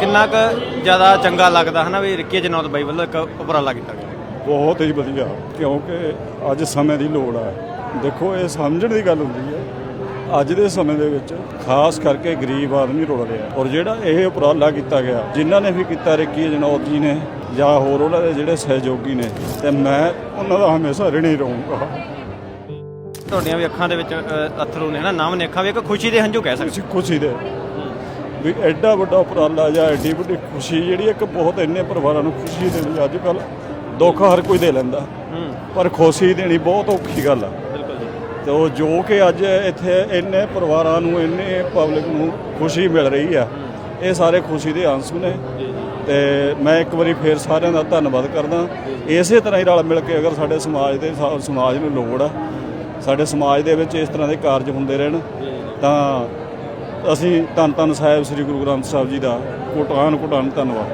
ਕਿੰਨਾ ਕੁ ਜ਼ਿਆਦਾ ਚੰਗਾ ਲੱਗਦਾ ਹੈ ਨਾ ਵੀ ਰਿੱਕੀ ਜਨੌਦ ਬਾਈ ਵੱਲੋਂ ਇੱਕ ਉਪਰਾਲਾ ਕੀਤਾ ਗਿਆ। ਬਹੁਤ ਹੀ ਵਧੀਆ, ਕਿਉਂਕਿ ਅੱਜ ਸਮੇਂ ਦੀ ਲੋੜ ਆ। ਦੇਖੋ ਇਹ ਸਮਝਣ ਦੀ ਗੱਲ ਹੁੰਦੀ ਹੈ, ਅੱਜ ਦੇ ਸਮੇਂ ਦੇ ਵਿੱਚ ਖਾਸ ਕਰਕੇ ਗਰੀਬ ਆਦਮੀ ਰੁਲ ਰਿਹਾ, ਔਰ ਜਿਹੜਾ ਇਹ ਉਪਰਾਲਾ ਕੀਤਾ ਗਿਆ ਜਿਨ੍ਹਾਂ ਨੇ ਵੀ ਕੀਤਾ, ਰਿੱਕੀ ਜਨੌਦ ਜੀ ਨੇ ਜਾਂ ਹੋਰ ਉਹਨਾਂ ਦੇ ਜਿਹੜੇ ਸਹਿਯੋਗੀ ਨੇ, ਤੇ ਮੈਂ ਉਹਨਾਂ ਦਾ ਹਮੇਸ਼ਾ ਰਿਣੀ ਰਹੂੰਗਾ। ਤੁਹਾਡੀਆਂ ਵੀ ਅੱਖਾਂ ਦੇ ਵਿੱਚ ਅਥਰੂ ਨੇ ਨਾ, ਨਾਮ ਨੇ ਅੱਖਾਂ ਵੀ ਇੱਕ ਖੁਸ਼ੀ ਦੇ ਹੰਝੂ ਕਹਿ ਸਕਦੇ। ਖੁਸ਼ੀ ਦੇ ਵੀ ਐਡਾ ਵੱਡਾ ਉਪਰਾਲਾ ਜਾਂ ਐਡੀ ਵੱਡੀ ਖੁਸ਼ੀ ਜਿਹੜੀ ਇੱਕ ਬਹੁਤ ਇੰਨੇ ਪਰਿਵਾਰਾਂ ਨੂੰ ਖੁਸ਼ੀ ਦੇਣੀ, ਅੱਜ ਕੱਲ੍ਹ ਦੁੱਖ ਹਰ ਕੋਈ ਦੇ ਲੈਂਦਾ, ਪਰ ਖੁਸ਼ੀ ਦੇਣੀ ਬਹੁਤ ਔਖੀ ਗੱਲ ਆ। ਤੇ ਉਹ ਜੋ ਕਿ ਅੱਜ ਇੱਥੇ ਇੰਨੇ ਪਰਿਵਾਰਾਂ ਨੂੰ, ਇੰਨੇ ਪਬਲਿਕ ਨੂੰ ਖੁਸ਼ੀ ਮਿਲ ਰਹੀ ਆ, ਇਹ ਸਾਰੇ ਖੁਸ਼ੀ ਦੇ ਆਂਸੂ ਨੇ। ਤੇ ਮੈਂ ਇੱਕ ਵਾਰੀ ਫੇਰ ਸਾਰਿਆਂ ਦਾ ਧੰਨਵਾਦ ਕਰਦਾ। ਇਸੇ ਤਰ੍ਹਾਂ ਹੀ ਰਲ ਮਿਲ ਕੇ ਅਗਰ ਸਾਡੇ ਸਮਾਜ ਨੂੰ ਲੋੜ ਆ, ਸਾਡੇ ਸਮਾਜ ਦੇ ਵਿੱਚ ਇਸ ਤਰ੍ਹਾਂ ਦੇ ਕਾਰਜ ਹੁੰਦੇ ਰਹਿਣ, ਤਾਂ ਅਸੀਂ ਧੰਨ ਧੰਨ ਸਾਹਿਬ ਸ੍ਰੀ ਗੁਰੂ ਗ੍ਰੰਥ ਸਾਹਿਬ ਜੀ ਦਾ ਕੋਟਾਨ ਧੰਨਵਾਦ।